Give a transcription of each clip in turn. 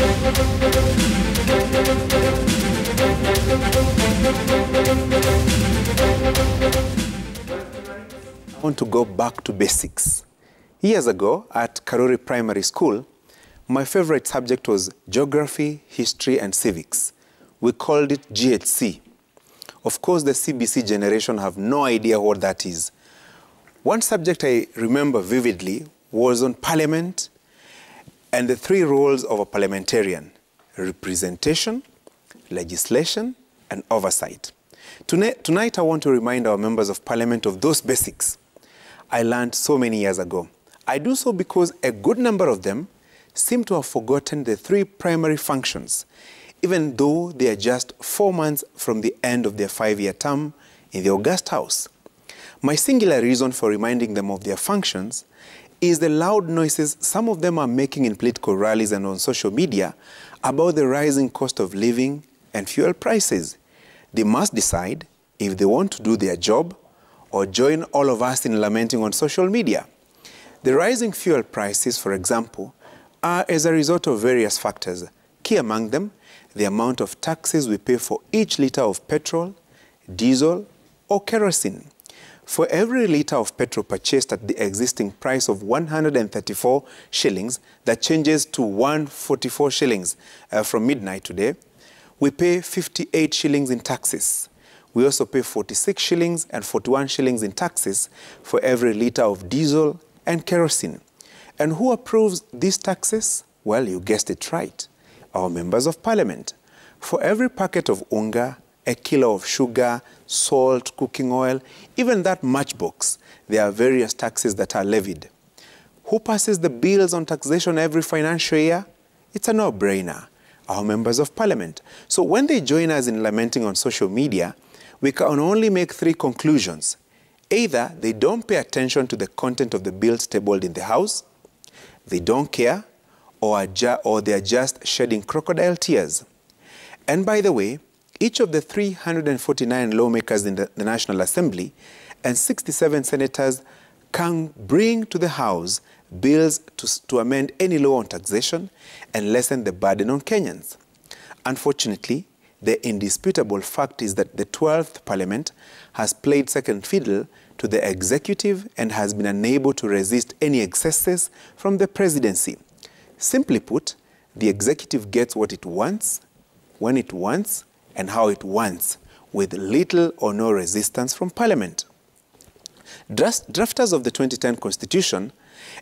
I want to go back to basics. Years ago at Karuri Primary School, my favorite subject was geography, history, and civics. We called it GHC. Of course, the CBC generation have no idea what that is. One subject I remember vividly was on parliament and the three roles of a parliamentarian: representation, legislation, and oversight. Tonight, I want to remind our members of parliament of those basics I learned so many years ago. I do so because a good number of them seem to have forgotten the three primary functions, even though they are just 4 months from the end of their 5-year term in the August House. My singular reason for reminding them of their functions is the loud noises some of them are making in political rallies and on social media about the rising cost of living and fuel prices. They must decide if they want to do their job or join all of us in lamenting on social media. The rising fuel prices, for example, are as a result of various factors. Key among them, the amount of taxes we pay for each litre of petrol, diesel, or kerosene. For every litre of petrol purchased at the existing price of 134 shillings, that changes to 144 shillings from midnight today, we pay 58 shillings in taxes. We also pay 46 shillings and 41 shillings in taxes for every litre of diesel and kerosene. And who approves these taxes? Well, you guessed it right, our members of parliament. For every packet of unga, a kilo of sugar, salt, cooking oil, even that matchbox, there are various taxes that are levied. Who passes the bills on taxation every financial year? It's a no-brainer, our members of parliament. So when they join us in lamenting on social media, we can only make three conclusions. Either they don't pay attention to the content of the bills tabled in the House, they don't care, or they are just shedding crocodile tears. And by the way, each of the 349 lawmakers in the National Assembly and 67 senators can bring to the House bills to amend any law on taxation and lessen the burden on Kenyans. Unfortunately, the indisputable fact is that the 12th Parliament has played second fiddle to the executive and has been unable to resist any excesses from the presidency. Simply put, the executive gets what it wants, when it wants, and how it wants, with little or no resistance from Parliament. Drafters of the 2010 Constitution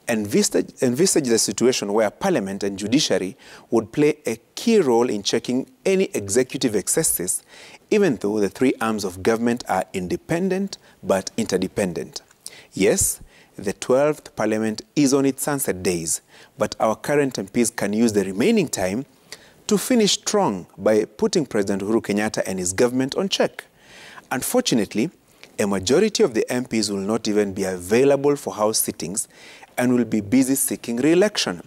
envisaged a situation where Parliament and judiciary would play a key role in checking any executive excesses, even though the three arms of government are independent but interdependent. Yes, the 12th Parliament is on its sunset days, but our current MPs can use the remaining time to finish strong by putting President Uhuru Kenyatta and his government on check. Unfortunately, a majority of the MPs will not even be available for House sittings and will be busy seeking re-election.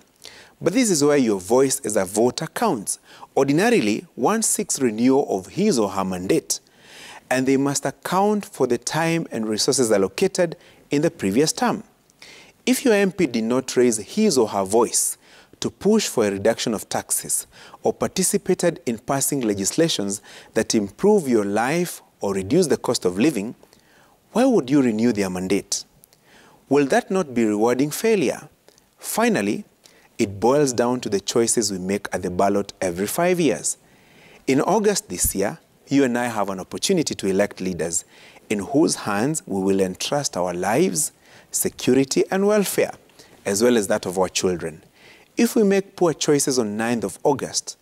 But this is where your voice as a voter counts. Ordinarily, one seeks renewal of his or her mandate, and they must account for the time and resources allocated in the previous term. If your MP did not raise his or her voice to push for a reduction of taxes or participated in passing legislations that improve your life or reduce the cost of living, why would you renew their mandate? Will that not be rewarding failure? Finally, it boils down to the choices we make at the ballot every 5 years. In August this year, you and I have an opportunity to elect leaders in whose hands we will entrust our lives, security, and welfare, as well as that of our children. If we make poor choices on 9th of August,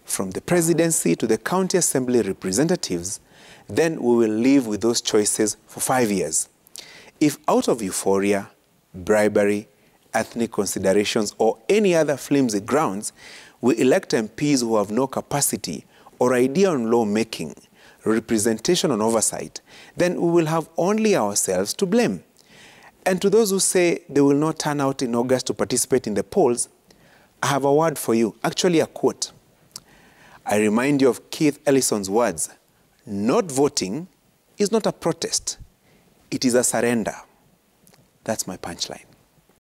from the presidency to the county assembly representatives, then we will live with those choices for 5 years. If out of euphoria, bribery, ethnic considerations, or any other flimsy grounds, we elect MPs who have no capacity or idea on lawmaking, representation and oversight, then we will have only ourselves to blame. And to those who say they will not turn out in August to participate in the polls, I have a word for you, actually a quote. I remind you of Keith Ellison's words, "Not voting is not a protest, it is a surrender." That's my punchline.